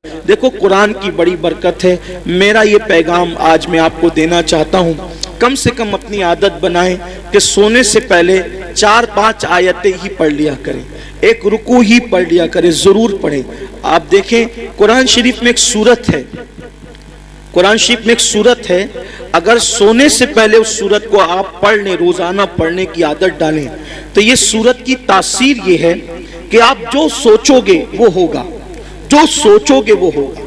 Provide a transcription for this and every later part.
دیکھو قرآن کی بڑی برکت ہے. میرا یہ پیغام آج میں آپ کو دینا چاہتا ہوں, کم سے کم اپنی عادت بنائیں کہ سونے سے پہلے 4-5 آیتیں ہی پڑھ لیا کریں, ایک رکوع ہی پڑھ لیا کریں, ضرور پڑھیں. آپ دیکھیں قرآن شریف میں ایک سورت ہے, قرآن شریف میں ایک سورت ہے, اگر سونے سے پہلے اس سورت کو آپ پڑھ لیں, روزانہ پڑھنے کی عادت ڈالیں, تو یہ سورت کی تاثیر یہ ہے کہ آپ جو سوچو گے وہ ہوگا, جو سوچو گے وہ ہوگا.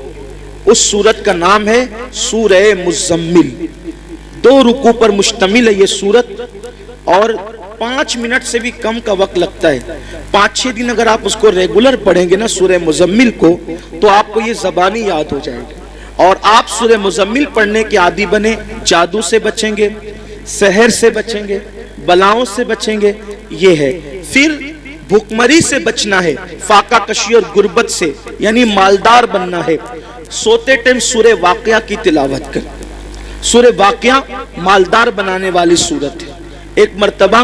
اس سورت کا نام ہے سورہ مزمل. 2 رکوع پر مشتمل ہے یہ سورت, اور 5 منٹ سے بھی کم کا وقت لگتا ہے. 5-6 دن اگر آپ اس کو ریگولر پڑھیں گے نا سورہ مزمل کو, تو آپ کو یہ زبانی یاد ہو جائے گی, اور آپ سورہ مزمل پڑھنے کے عادی بنے. جادو سے بچیں گے, سحر سے بچیں گے, بلاؤں سے بچیں گے, یہ ہے. پھر بھوکمری سے بچنا ہے, فاقہ کشی اور غربت سے, یعنی مالدار بننا ہے. سوتے ٹائم سورہ واقعہ کی تلاوت کر. سورہ واقعہ مالدار بنانے والی سورت ہے. ایک مرتبہ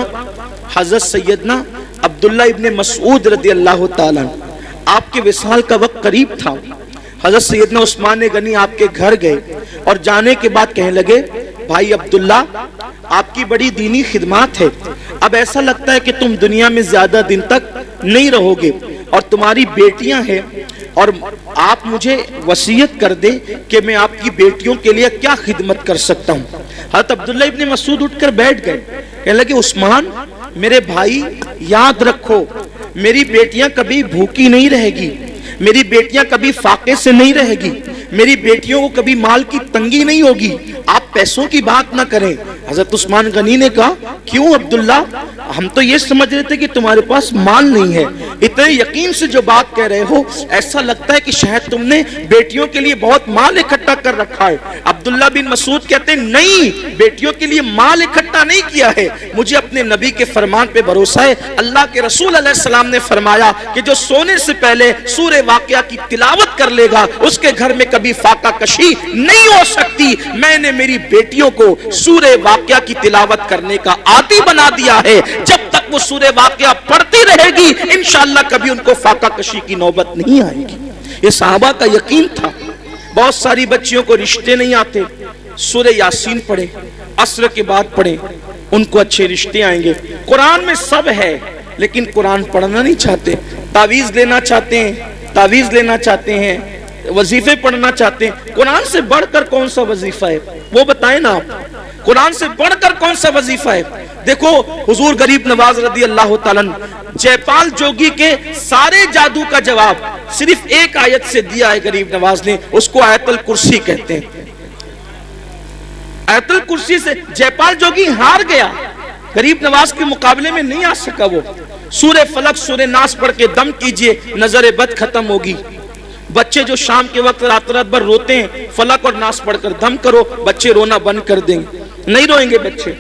حضرت سیدنا عبداللہ ابن مسعود رضی اللہ تعالیٰ, آپ کے وصال کا وقت قریب تھا. حضرت سیدنا عثمان غنی آپ کے گھر گئے, اور جانے کے بعد کہنے لگے, بھائی عبداللہ آپ کی بڑی دینی خدمات ہے, اب ایسا لگتا ہے کہ تم دنیا میں زیادہ دن تک نہیں رہو گے, اور تمہاری بیٹیاں ہیں, اور آپ مجھے وصیت کر دیں کہ میں آپ کی بیٹیوں کے لیے کیا خدمت کر سکتا ہوں. حضرت عبداللہ ابن مسعود اٹھ کر بیٹھ گئے, کہنے لگے, عثمان میرے بھائی یاد رکھو, میری بیٹیاں کبھی بھوکی نہیں رہے گی, میری بیٹیاں کبھی فاقے سے نہیں رہے گی, میری بیٹیوں کو کبھی مال کی تنگی نہیں ہوگی, آپ پیسوں کی بات نہ کریں. حضرت عثمان غنی نے کہا, کیوں عبداللہ, ہم تو یہ سمجھ رہے تھے کہ تمہارے پاس مال نہیں ہے, اتنے یقین سے جو بات کہہ رہے ہو ایسا لگتا ہے کہ شاید تم نے بیٹیوں کے لیے بہت مال اکٹھا کر رکھا ہے. عبداللہ بن مسعود کہتے ہیں, نہیں, بیٹیوں کے لیے مال اکٹھا نہیں کیا ہے, مجھے اپنے نبی کے فرمان پہ بھروسہ ہے. اللہ کے رسول علیہ السلام نے فرمایا کہ جو سونے سے پہلے سورہ واقعہ کی تلاوت کر لے گا اس کے گھر میں کبھی فاقہ کشی نہیں ہو سکتی. میں نے میری بیٹیوں کو سورہ واقعہ کی تلاوت کرنے کا عادی بنا دیا ہے, جب تک وہ سورہ واقعہ پڑھتی رہے گی انشاءاللہ کبھی ان کو فاقہ کشی کی نوبت نہیں آئے گی. یہ صحابہ کا یقین تھا. بہت ساری بچیوں کو رشتے نہیں آتے, سورہ یاسین پڑھیں, عصر کے بعد پڑھیں, ان کو اچھے رشتے آئیں گے. قرآن میں سب ہے لیکن قرآن پڑھنا نہیں چاہتے, تعویذ لینا چاہتے ہیں, تعویذ لینا چاہتے ہیں, وظیفے پڑھنا چاہتے ہیں. قرآن سے بڑھ کر کون سا وظیفہ ہے وہ بتائیں نا آپ, قرآن سے بڑھ کر کون سا وظیفہ ہے. دیکھو حضور غریب نواز رضی اللہ تعالیٰ جے پال جوگی کے سارے جادو کا جواب صرف ایک آیت سے دیا ہے غریب نواز نے, اس کو آیت الکرسی کہتے ہیں. آیت الکرسی سے جے پال جوگی ہار گیا, غریب نواز کے مقابلے میں نہیں آ سکا. وہ سورہ فلق سورہ ناس پڑھ کے دم کیجئے, نظر بد ختم ہوگی. بچے جو شام کے وقت رات رات بھر روتے ہیں, فلق اور ناس پڑھ کر دم کرو, بچے رونا بند کر دیں گے, نہیں روئیں گے بچے.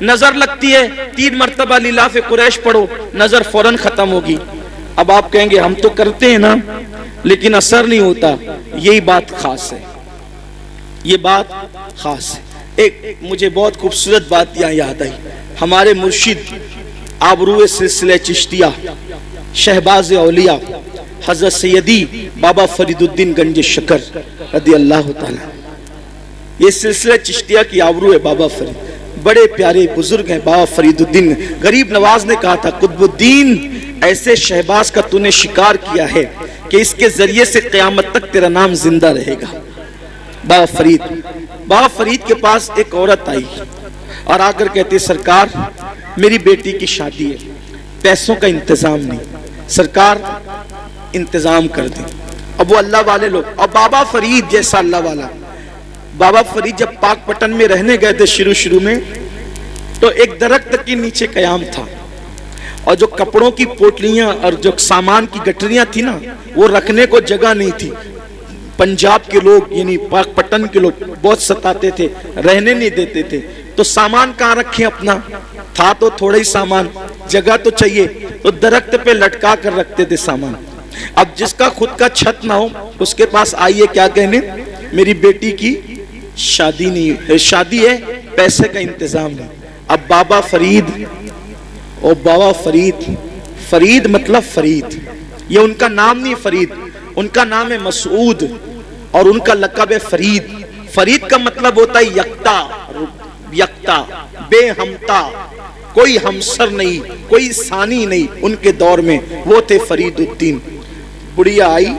نظر لگتی ہے 3 مرتبہ لیلاف قریش پڑھو, نظر فوراً ختم ہوگی. اب آپ کہیں گے ہم تو کرتے ہیں نا لیکن اثر نہیں ہوتا. یہی بات خاص ہے, یہ بات خاص ہے. ایک مجھے بہت خوبصورت بات یہاں یاد آئی. ہمارے مرشد آبرو سلسلہ چشتیہ شہباز اولیاء حضرت سیدی بابا فرید الدین گنج شکر رضی اللہ تعالیٰ, یہ سلسلہ چشتیہ کی آبرو ہے. بابا فرید بڑے پیارے بزرگ ہیں. بابا فرید الدین, غریب نواز نے کہا تھا, قطب الدین ایسے شہباز کا تو نے شکار کیا ہے کہ اس کے ذریعے سے قیامت تک تیرا نام زندہ رہے گا. بابا فرید کے پاس ایک عورت آئی اور آ کر کہتی, سرکار میری بیٹی کی شادی ہے, پیسوں کا انتظام نہیں, سرکار انتظام کر دیں. اب وہ اللہ والے لوگ, اور بابا فرید جیسا اللہ والا. بابا فرید جب پاک پٹن میں رہنے گئے تھے شروع میں, تو ایک درخت کے نیچے قیام تھا, اور جو کپڑوں کی پوٹلیاں اور جو سامان کی گٹریاں تھی نا, وہ رکھنے کو جگہ نہیں تھی. پنجاب کے لوگ یعنی پاک پٹن کے لوگ بہت ستاتے تھے, رہنے نہیں دیتے تھے. تو سامان کہاں رکھیں اپنا, تھا تو تھوڑا ہی سامان, جگہ تو چاہیے, تو درخت پہ لٹکا کر رکھتے تھے سامان. اب جس کا خود کا چھت نہ ہو اس کے پاس آئیے کیا کہنے, میری بیٹی کی شادی نہیں ہے, شادی ہے, پیسے کا انتظام نہیں. اب بابا فرید, اور بابا فرید, فرید مطلب فرید, یہ ان کا نام نہیں فرید, ان کا نام ہے مسعود اور ان کا لقب ہے فرید. فرید کا مطلب ہوتا ہے یکتا, یکتا, بے ہمتا, کوئی ہمسر نہیں, کوئی ثانی نہیں. ان کے دور میں وہ تھے فرید الدین. بڑھیا آئی,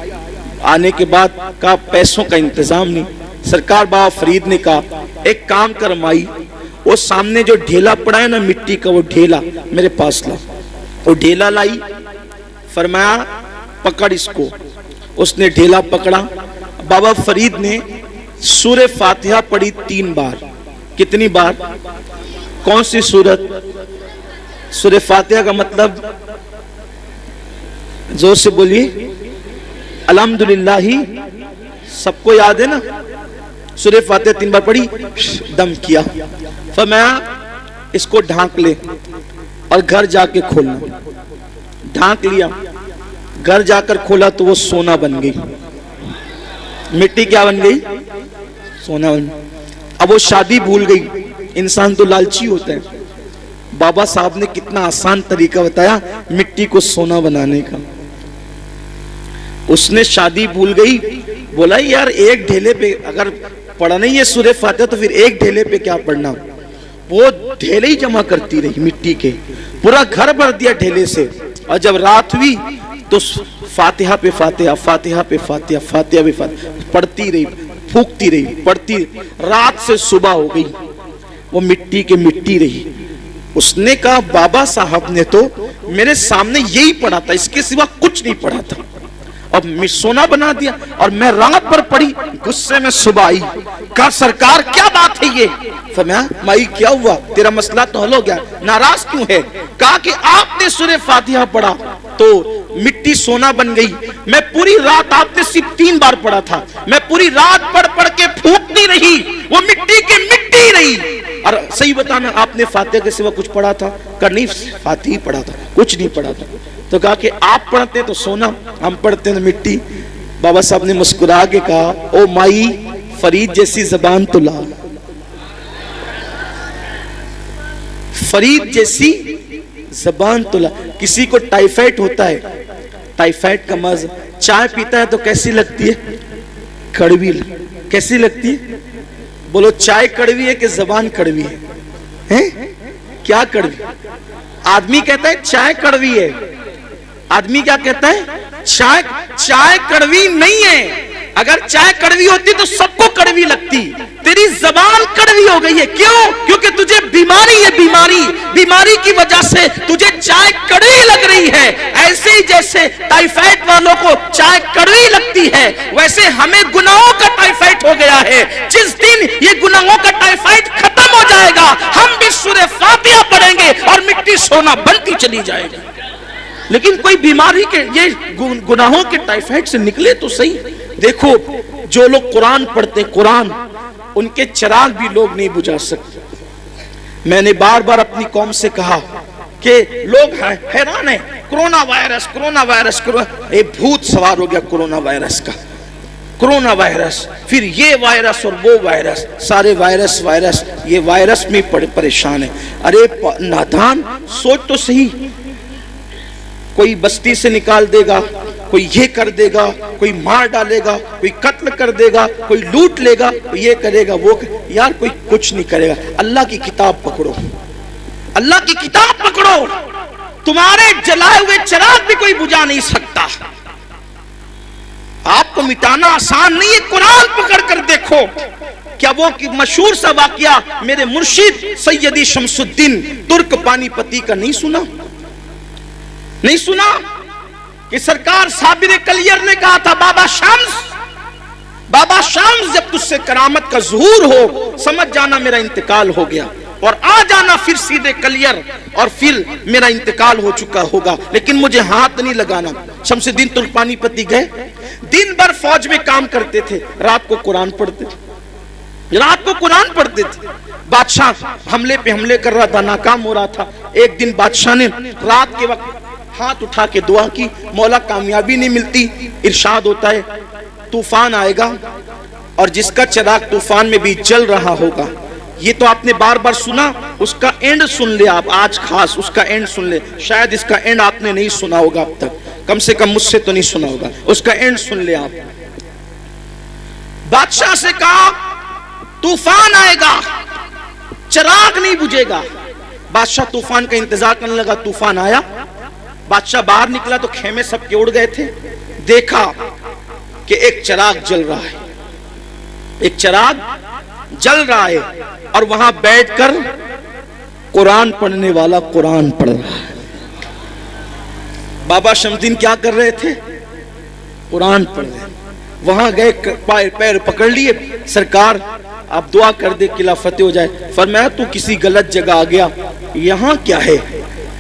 آنے کے بعد کہا پیسوں کا انتظام نہیں. سرکار بابا فرید نے کہا ایک کام کر مائی, وہ سامنے جو ڈھیلا پڑا ہے نا مٹی کا, وہ ڈھیلا میرے پاس لا. وہ ڈھیلا لائی, فرمایا پکڑ اس کو. اس نے ڈھیلا پکڑا. بابا فرید نے سورہ فاتحہ پڑھی 3 بار. کتنی بار؟ کون سی سورت؟ سورہ فاتحہ کا مطلب زور سے بولیے, الحمدللہ ہی سب کو یاد ہے نا. سورہ فاتحہ 3 بار پڑھی, دم کیا, فرمایا اس کو ڈھانک لے اور گھر جا کے کھولنا. ڈھانک لیا, گھر جا کر کھولا تو وہ سونا بن گئی. مٹی کیا بن گئی؟ سونا بن گئی. اب وہ شادی بھول گئی. انسان تو لالچی ہوتا ہے. بابا صاحب نے کتنا آسان طریقہ بتایا مٹی کو سونا بنانے کا. اس نے شادی بھول گئی, بولا یار ایک ڈھیلے پہ اگر پڑھنا ہی ہے سورہ فاتحہ تو پھر ایک ڈھیلے پہ کیا پڑھنا. وہ ڈھیلے ہی جمع کرتی رہی مٹی کے, پورا گھر بھر دیا ڈھیلے سے. اور جب رات ہوئی تو فاتحہ پہ فاتحہ, فاتحہ پہ فاتحہ, فاتحہ پہ فاتحہ پڑھتی رہی, پھونکتی رہی, پڑھتی رہی. رات سے صبح ہو گئی, وہ مٹی کے مٹی رہی. اس نے کہا بابا صاحب نے تو میرے سامنے یہی پڑھا تھا, اس کے سوا کچھ نہیں پڑھا تھا, اب سونا بنا دیا. اور میں رات پر پڑھی, غصے میں صبح آئی, کہا سرکار کیا بات ہے یہ؟ فرمایا مائی کیا ہوا, تیرا مسئلہ تو حل ہو گیا, ناراض کیوں ہے؟ کہا کہ آپ نے سورہ فاتحہ پڑھا تو مٹی سونا بن گئی. میں پوری رات, آپ نے صرف 3 بار پڑھا تھا, میں پوری رات پڑھ پڑھ کے پھونکتی رہی, وہ مٹی کی مٹی رہی. اور صحیح بتانا آپ نے فاتحہ کے سوا کچھ پڑھا تھا؟ کہ نہیں, فاتحہ پڑھا تھا, کچھ نہیں پڑھا تھا. تو کہا کہ آپ پڑھتے ہیں تو سونا, ہم پڑھتے ہیں تو مٹی. بابا صاحب نے مسکرا کے کہا او مائی فرید جیسی زبان تو لا, فرید جیسی زبان تو لا. کسی کو ٹائیفائڈ ہوتا ہے, ٹائیفائڈ کا مرض, چائے پیتا ہے تو کیسی لگتی ہے؟ کڑوی. کیسی لگتی ہے؟ بولو چائے کڑوی ہے کہ زبان کڑوی ہے؟ کیا کڑوی؟ آدمی کہتا ہے چائے کڑوی ہے, آدمی کیا کہتا ہے؟ چائے کڑوی نہیں ہے. اگر چائے کڑوی ہوتی تو سب کو کڑوی لگتی. تیری زبان کڑوی ہو گئی ہے. کیوں؟ کیونکہ تجھے بیماری ہے, بیماری کی وجہ سے تجھے چائے کڑوی لگ رہی ہے. ایسے ہی جیسے ٹائیفائڈ والوں کو چائے کڑوی لگتی ہے, ویسے ہمیں گناہوں کا ٹائیفائڈ ہو گیا ہے. جس دن یہ گناہوں کا ٹائیفائڈ ختم ہو جائے گا, ہم بھی سورہ فاتحہ پڑھیں گے اور مٹی سونا بنتی چلی جائے گی. لیکن کوئی بیماری کے یہ گناہوں کے ٹائیفائڈ سے نکلے تو صحیح. دیکھو جو لوگ قرآن پڑھتے ہیں, قرآن ان کے چراغ بھی لوگ نہیں بجھا سکتے. میں نے بار بار اپنی قوم سے کہا کہ لوگ حیران ہیں, کرونا وائرس, کرونا وائرس, ایک بھوت سوار ہو گیا کرونا وائرس کا. کرونا وائرس, پھر یہ وائرس اور وہ وائرس, سارے وائرس, یہ وائرس میں پریشان ہے. ارے نادان, سوچ تو صحیح. کوئی بستی سے نکال دے گا, کوئی یہ کر دے گا, کوئی مار ڈالے گا, کوئی قتل کر دے گا, کوئی لوٹ لے گا, کوئی یہ کرے گا, وہ یار کوئی کچھ نہیں کرے گا. اللہ کی کتاب پکڑو, اللہ کی کتاب پکڑو. تمہارے جلائے ہوئے چراغ بھی کوئی بجھا نہیں سکتا. آپ کو مٹانا آسان نہیں ہے. قرآن پکڑ کر دیکھو. کیا وہ مشہور سا واقعہ میرے مرشد سیدی شمس الدین ترک پانی پتی کا نہیں سنا؟ نہیں سنا کہ سرکار صابر کلیر نے کہا تھا بابا شمس جب تجھ سے کرامت کا ظہور ہو سمجھ جانا میرا انتقال ہو گیا, اور آ جانا پھر سیدھے کلیر اور پھر میرا انتقال ہو چکا ہوگا, لیکن مجھے ہاتھ نہیں لگانا. شمس الدین ترک پانی پتی گئے, دن بھر فوج میں کام کرتے تھے, رات کو قرآن پڑھتے تھے. بادشاہ حملے پہ حملے کر رہا تھا, ناکام ہو رہا تھا. ایک دن بادشاہ نے رات کے وقت ہاتھ اٹھا کے دعا کی, مولا کامیابی نہیں ملتی. ارشاد ہوتا ہے طوفان آئے گا اور جس کا چراغ طوفان میں بھی جل رہا ہوگا. یہ تو آپ نے بار بار سنا, اس کا اینڈ سن لے آپ, آج خاص اس کا اینڈ سن لے. شاید اس کا اینڈ آپ نے نہیں سنا ہوگا اب تک. کم سے کم مجھ سے تو نہیں سنا ہوگا, اس کا اینڈ سن لیں آپ. بادشاہ سے کہا طوفان آئے گا, چراغ نہیں بجھے گا. بادشاہ طوفان کا انتظار کرنے لگا. طوفان آیا, بادشاہ باہر نکلا تو خیمے سب کے اڑ گئے تھے. دیکھا کہ ایک چراغ جل رہا ہے, ایک چراغ جل رہا ہے, اور وہاں بیٹھ کر قرآن پڑھنے والا قرآن پڑھ رہا ہے. بابا شمدین کیا کر رہے تھے؟ قرآن پڑھ رہے. وہاں گئے, پیر پکڑ لیے, سرکار آپ دعا کر دے قلعہ فتح ہو جائے. فرمایا تو کسی غلط جگہ آ گیا, یہاں کیا ہے؟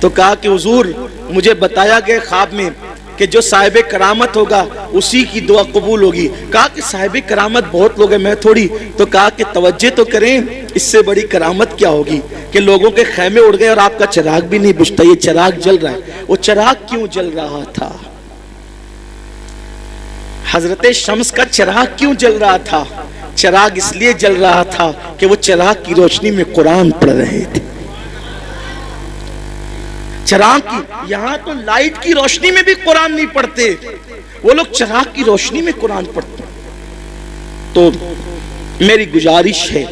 تو کہا کہ حضور مجھے بتایا گیا خواب میں کہ جو صاحب کرامت ہوگا اسی کی دعا قبول ہوگی. کہا کہ صاحب کرامت بہت لوگ ہیں, میں تھوڑی. تو کہا کہ توجہ تو کریں, اس سے بڑی کرامت کیا ہوگی کہ لوگوں کے خیمے اڑ گئے اور آپ کا چراغ بھی نہیں بجھتا. یہ چراغ جل رہا ہے. وہ چراغ کیوں جل رہا تھا؟ حضرت شمس کا چراغ کیوں جل رہا تھا؟ چراغ اس لیے جل رہا تھا کہ وہ چراغ کی روشنی میں قرآن پڑھ رہے تھے. چراغ کی, یہاں تو لائٹ کی روشنی میں بھی قرآن نہیں پڑھتے, وہ لوگ چراغ کی روشنی میں قرآن پڑھتے. تو میری گزارش ہے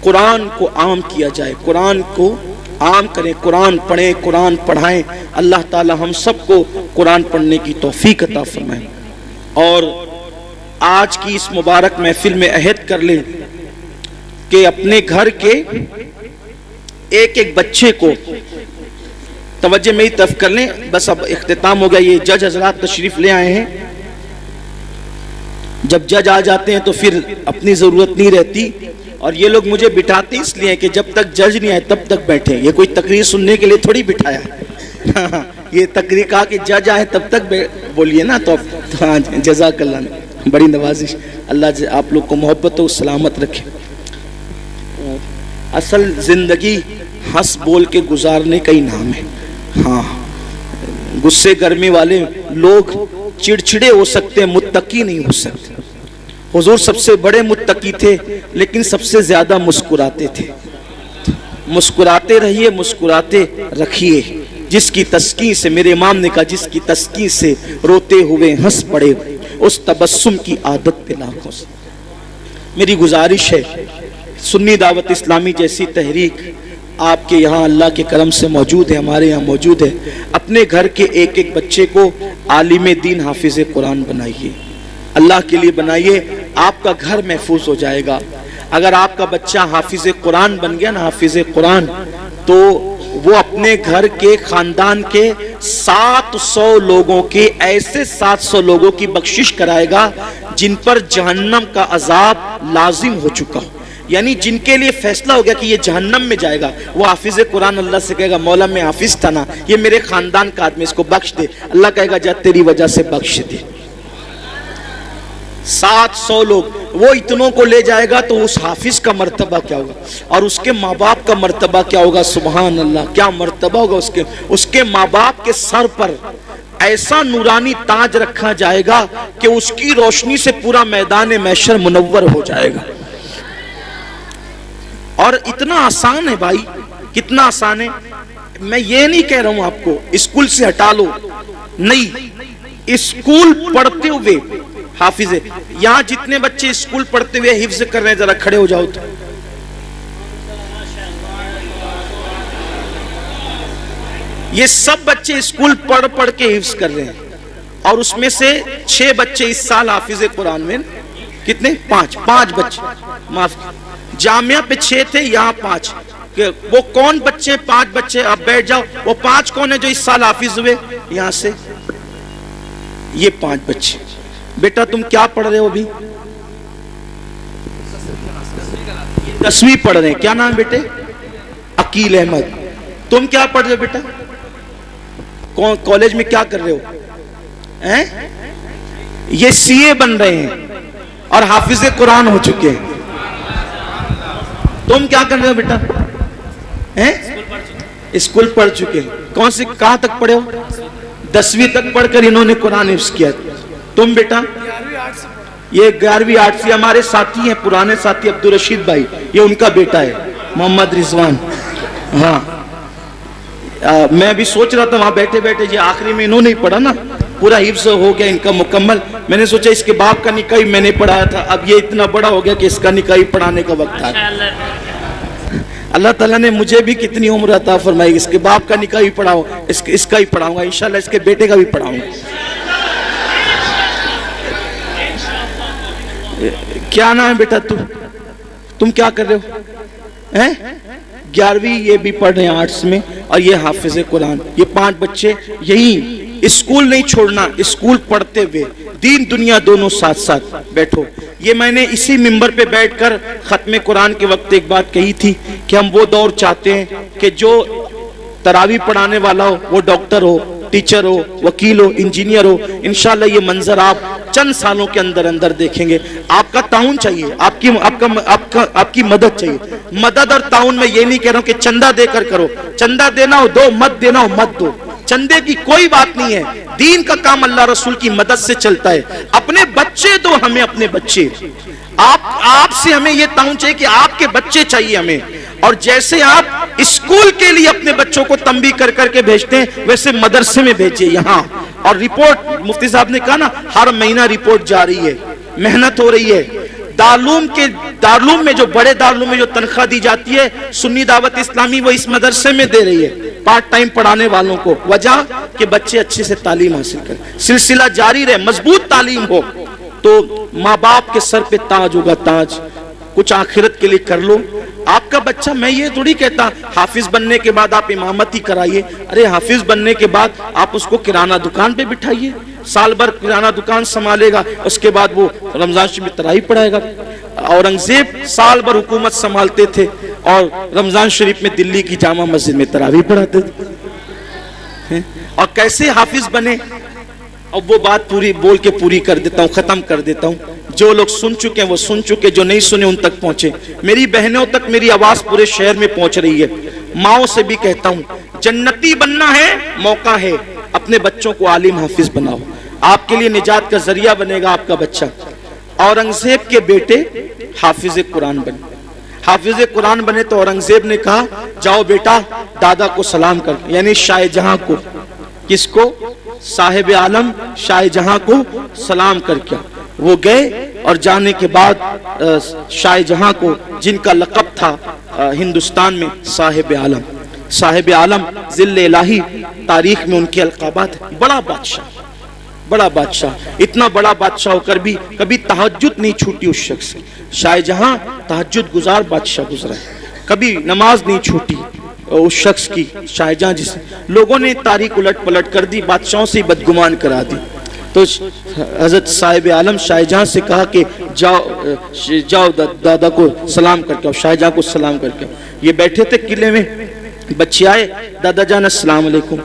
قرآن کو عام کیا جائے, قرآن کو عام کریں, قرآن پڑھیں, قرآن پڑھائیں. اللہ تعالی ہم سب کو قرآن پڑھنے کی توفیق عطا فرمائے. اور آج کی اس مبارک محفل میں عہد کر لیں کہ اپنے گھر کے ایک ایک بچے کو توجہ میری طرف کر لیں. بس اب اختتام ہو گیا. یہ جج حضرات تشریف لے آئے ہیں. جب جج آ جاتے ہیں تو پھر اپنی ضرورت نہیں رہتی, اور یہ لوگ مجھے بٹھاتے اس لیے کہ جب تک جج نہیں آئے تب تک بیٹھے. یہ کوئی تقریر سننے کے لیے تھوڑی بٹھایا ہے. یہ تقریر کہا کہ جج آئے تب تک بولیے نا. تو جزاک اللہ, بڑی نوازش. اللہ آپ لوگ کو محبت و سلامت رکھے. اصل زندگی ہنس بول کے گزارنے کا ہی نام ہے. ہاں, غصے گرمی والے لوگ چڑچڑے ہو سکتے ہیں, متقی نہیں ہو سکتے. حضور سب سے بڑے متقی تھے لیکن سب سے زیادہ مسکراتے تھے. مسکراتے رہیے, مسکراتے رکھیے. جس کی تسکین سے, میرے امام نے کہا, جس کی تسکین سے روتے ہوئے ہنس پڑے, اس تبسم کی عادت پہ لاکھوں سے. میری گزارش ہے سنی دعوت اسلامی جیسی تحریک آپ کے یہاں اللہ کے کرم سے موجود ہے, ہمارے یہاں موجود ہے. اپنے گھر کے ایک ایک بچے کو عالم دین حافظ قرآن بنائیے, اللہ کے لیے بنائیے. آپ کا گھر محفوظ ہو جائے گا. اگر آپ کا بچہ حافظ قرآن بن گیا نا, حافظ قرآن, تو وہ اپنے گھر کے خاندان کے 700 لوگوں کے, ایسے 700 لوگوں کی بخشش کرائے گا جن پر جہنم کا عذاب لازم ہو چکا ہو. یعنی جن کے لیے فیصلہ ہو گیا کہ یہ جہنم میں جائے گا, وہ حافظ قرآن اللہ سے کہے گا مولا میں حافظ تھا نا, یہ میرے خاندان کا آدمی, اس کو بخش دے. اللہ کہے گا جا تیری وجہ سے بخش دے. 700 لوگ, وہ اتنوں کو لے جائے گا تو اس حافظ کا مرتبہ کیا ہوگا, اور اس کے ماں باپ کا مرتبہ کیا ہوگا. سبحان اللہ, کیا مرتبہ ہوگا اس کے ماں باپ کے سر پر ایسا نورانی تاج رکھا جائے گا کہ اس کی روشنی سے پورا میدان محشر منور ہو جائے گا. اور اتنا آسان ہے بھائی, کتنا آسان ہے. میں یہ نہیں کہہ رہا ہوں آپ کو اسکول سے ہٹا لو, نہیں, اسکول پڑھتے ہوئے حافظ ہے. یہاں جتنے بچے اسکول پڑھتے ہوئے حفظ کر رہے ہیں ذرا کھڑے ہو جاؤ. تو یہ سب بچے اسکول پڑھ پڑھ کے حفظ کر رہے ہیں, اور اس میں سے 6 بچے اس سال حافظ قرآن میں. کتنے؟ 5 بچے, معاف, جامعہ پہ 6 تھے, یہاں 5. وہ کون بچے؟ 5 بچے. آپ بیٹھ جاؤ, وہ 5 کون ہیں جو اس سال حافظ ہوئے یہاں سے؟ یہ 5 بچے. بیٹا تم کیا پڑھ رہے ہو ابھی؟ 10ویں پڑھ رہے ہیں. کیا نام بیٹے؟ عقیل احمد. تم کیا پڑھ رہے ہو بیٹا؟ کالج میں کیا کر رہے ہو؟ یہ سی اے بن رہے ہیں اور حافظ قرآن ہو چکے ہیں. تم کیا کر رہے ہو بیٹا؟ اسکول پڑھ چکے ہیں. کون سی, کہاں تک پڑھے ہو؟ 10ویں تک پڑھ کر انہوں نے قرآن حفظ کیا. تم بیٹا؟ یہ 11ویں 8ویں. ہمارے ساتھی ہیں, پرانے ساتھی, عبدالرشید بھائی, یہ ان کا بیٹا ہے محمد رضوان. ہاں, میں ابھی سوچ رہا تھا وہاں بیٹھے بیٹھے یہ آخری میں انہوں نے پڑھا نا پورا حفظ ہو گیا ان کا مکمل. میں نے سوچا اس کے باپ کا نکاح میں نے پڑھایا تھا, اب یہ اتنا بڑا ہو گیا کہ اس کا نکاح پڑھانے کا وقت آ گیا. اللہ تعالیٰ نے مجھے بھی کتنی عمر عطا فرمائی, اس کے باپ کا نکاح بھی پڑھاؤں, اس کا ہی پڑھاؤں گا انشاءاللہ, اس کے بیٹے کا بھی پڑھاؤں گا. کیا نام ہے بیٹا تم کیا کر رہے ہو؟ 11ویں یہ بھی پڑھ رہے ہیں آرٹس میں, اور یہ حافظ قرآن. یہ 5 بچے یہی اسکول نہیں چھوڑنا, اسکول پڑھتے ہوئے دین دنیا دونوں ساتھ ساتھ بیٹھو. یہ میں نے اسی منبر پہ بیٹھ کر ختم قرآن کے وقت ایک بات کہی تھی کہ ہم وہ دور چاہتے ہیں کہ جو تراویح پڑھانے والا ہو وہ ڈاکٹر ہو, ٹیچر ہو, وکیل ہو, انجینئر ہو. انشاءاللہ یہ منظر آپ چند سالوں کے اندر دیکھیں گے. آپ کا تعاون چاہیے, آپ کی مدد چاہیے. مدد اور تعاون میں یہ نہیں کہہ رہا ہوں کہ چندہ دے کر کرو, چندہ دینا ہو دو, مت دینا ہو مت دو, چندے کی کوئی بات نہیں ہے. دین کا کام اللہ رسول کی مدد سے چلتا ہے. اپنے بچے دو ہمیں, اپنے بچے. آپ سے ہمیں یہ تعاون چاہیے کہ آپ کے بچے چاہیے ہمیں. اور جیسے آپ اسکول کے لیے اپنے بچوں کو تنبیہ کر کے بھیجتے ہیں ویسے مدرسے میں بھیجئے یہاں. اور رپورٹ مفتی صاحب نے کہا نا ہر مہینہ رپورٹ جا رہی ہے, محنت ہو رہی ہے. دارالعلوم میں جو بڑے دارالعلوم میں جو تنخواہ دی جاتی ہے سنی دعوت اسلامی وہ اس مدرسے میں دے رہی ہے پارٹ ٹائم پڑھانے والوں کو. وجہ کہ بچے اچھے سے تعلیم حاصل کریں, سلسلہ جاری رہے, مضبوط تعلیم ہو تو ماں باپ کے سر پہ تاج ہوگا, تاج. کچھ آخرت کے لیے کر لو. آپ کا بچہ, میں یہ تھوڑی کہتا حافظ بننے کے بعد آپ امامت ہی کرائیے. ارے حافظ بننے کے بعد آپ اس کو کرانہ دکان پہ بٹھائیے, سال بھر کرانہ دکان سنبھالے گا, اس کے بعد وہ رمضان شریف میں تراویح پڑھائے گا. اورنگزیب سال بھر حکومت سنبھالتے تھے اور رمضان شریف میں دلی کی جامع مسجد میں تراویح پڑھاتے تھے. اور کیسے حافظ بنے؟ اب وہ بات پوری بول کے پوری کر دیتا ہوں, ختم کر دیتا ہوں. جو لوگ سن چکے ہیں وہ سن چکے, جو نہیں سنے ان تک پہنچے. میری بہنوں تک میری آواز پورے شہر میں پہنچ رہی ہے. ماؤں سے بھی کہتا ہوں جنتی بننا ہے, موقع ہے, اپنے بچوں کو عالم حافظ بناؤ. آپ کے لیے نجات کا ذریعہ بنے گا آپ کا بچہ. اورنگزیب کے بیٹے حافظ قرآن بنے. حافظ قرآن بنے تو اورنگزیب نے کہا جاؤ بیٹا دادا کو سلام کر, یعنی شاہ جہاں کو. کس کو؟ صاحب عالم شاہ جہاں کو سلام کر کے. وہ گئے اور جانے کے بعد شاہ جہاں کو جن کا لقب تھا ہندوستان میں صاحب عالم, صاحب عالم ذل الہی, تاریخ میں ان کے القابات. بڑا بادشاہ, بڑا بادشاہ, اتنا بڑا بادشاہ ہو کر بھی کبھی تہجد نہیں چھوٹی اس شخص سے. شاہ جہاں تہجد گزار بادشاہ گزرا ہے, کبھی نماز نہیں چھوٹی اس شخص کی. شاہ جہاں جسے لوگوں نے تاریخ الٹ پلٹ کر دی, بادشاہوں سے بدگمان کرا دی. تو حضرت صاحب عالم شاہ جہاں سے کہا کہ جاؤ دادا کو سلام کر کے آؤ, شاہ جہاں کو سلام کر کے آؤ. یہ بیٹھے تھے قلعے میں, بچے آئے, دادا جان السلام علیکم.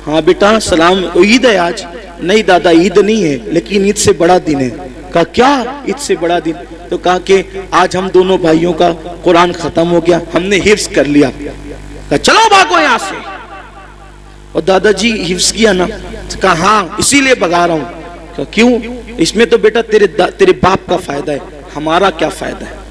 ہاں بیٹا سلام, عید ہے آج. نہیں دادا عید نہیں ہے لیکن عید سے بڑا دن ہے. کہا کیا عید سے بڑا دن؟ تو کہا کہ آج ہم دونوں بھائیوں کا قرآن ختم ہو گیا, ہم نے حفظ کر لیا. کہا چلو بھاگو یہاں سے. اور دادا جی حفظ کیا نا؟ کہا ہاں اسی لیے بھگا رہا ہوں. کہا کیوں؟ اس میں تو بیٹا تیرے باپ کا فائدہ ہے, ہمارا کیا فائدہ ہے؟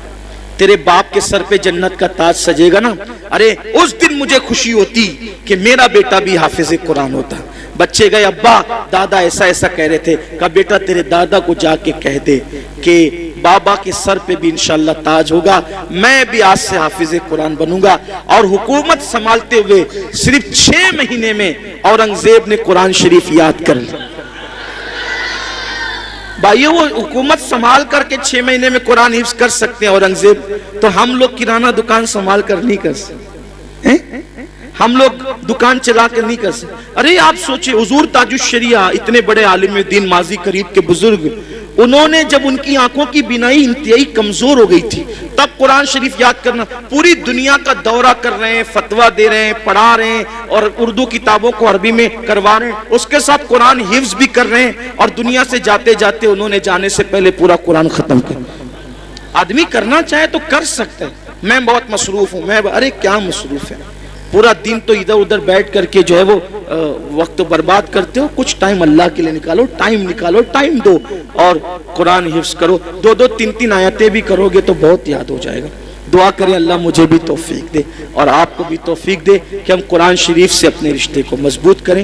تیرے باپ کے سر پہ جنت کا تاج سجے گا نا. ارے اس دن مجھے خوشی ہوتی کہ میرا بیٹا بھی حافظ قرآن ہوتا. بچے گئے, ابا دادا ایسا ایسا کہہ رہے تھے. کہا بیٹا تیرے دادا کو جا کے کہہ دے کہ بابا کے سر پہ بھی انشاءاللہ تاج ہوگا, میں بھی آج سے حافظ قرآن بنوں گا. اور حکومت سنبھالتے ہوئے صرف 6 مہینے میں اورنگزیب نے قرآن شریف یاد کر لیا. بھائیو وہ حکومت سنبھال کر کے 6 مہینے میں قرآن حفظ کر سکتے ہیں اورنگزیب, تو ہم لوگ کرانہ دکان سنبھال کر نہیں کر سکتے, ہم لوگ دکان چلا کر نہیں کر سکتے. ارے آپ سوچیں حضور تاج الشریعہ اتنے بڑے عالم دین ماضی قریب کے بزرگ, انہوں نے جب ان کی آنکھوں کی بینائی انتہائی کمزور ہو گئی تھی تب قرآن شریف یاد کرنا. پوری دنیا کا دورہ کر رہے ہیں, فتویٰ دے رہے ہیں, پڑھا رہے ہیں اور اردو کتابوں کو عربی میں کروا رہے ہیں, اس کے ساتھ قرآن حفظ بھی کر رہے ہیں. اور دنیا سے جاتے جاتے انہوں نے جانے سے پہلے پورا قرآن ختم کر. آدمی کرنا چاہے تو کر سکتا ہے. میں بہت مصروف ہوں, ارے کیا مصروف ہے, پورا دن تو ادھر ادھر بیٹھ کر کے جو ہے وہ وقت برباد کرتے ہو. کچھ ٹائم اللہ کے لیے نکالو, ٹائم دو اور قرآن حفظ کرو. 2-2 3-3 آیتیں بھی کرو گے تو بہت یاد ہو جائے گا. دعا کریں اللہ مجھے بھی توفیق دے اور آپ کو بھی توفیق دے کہ ہم قرآن شریف سے اپنے رشتے کو مضبوط کریں.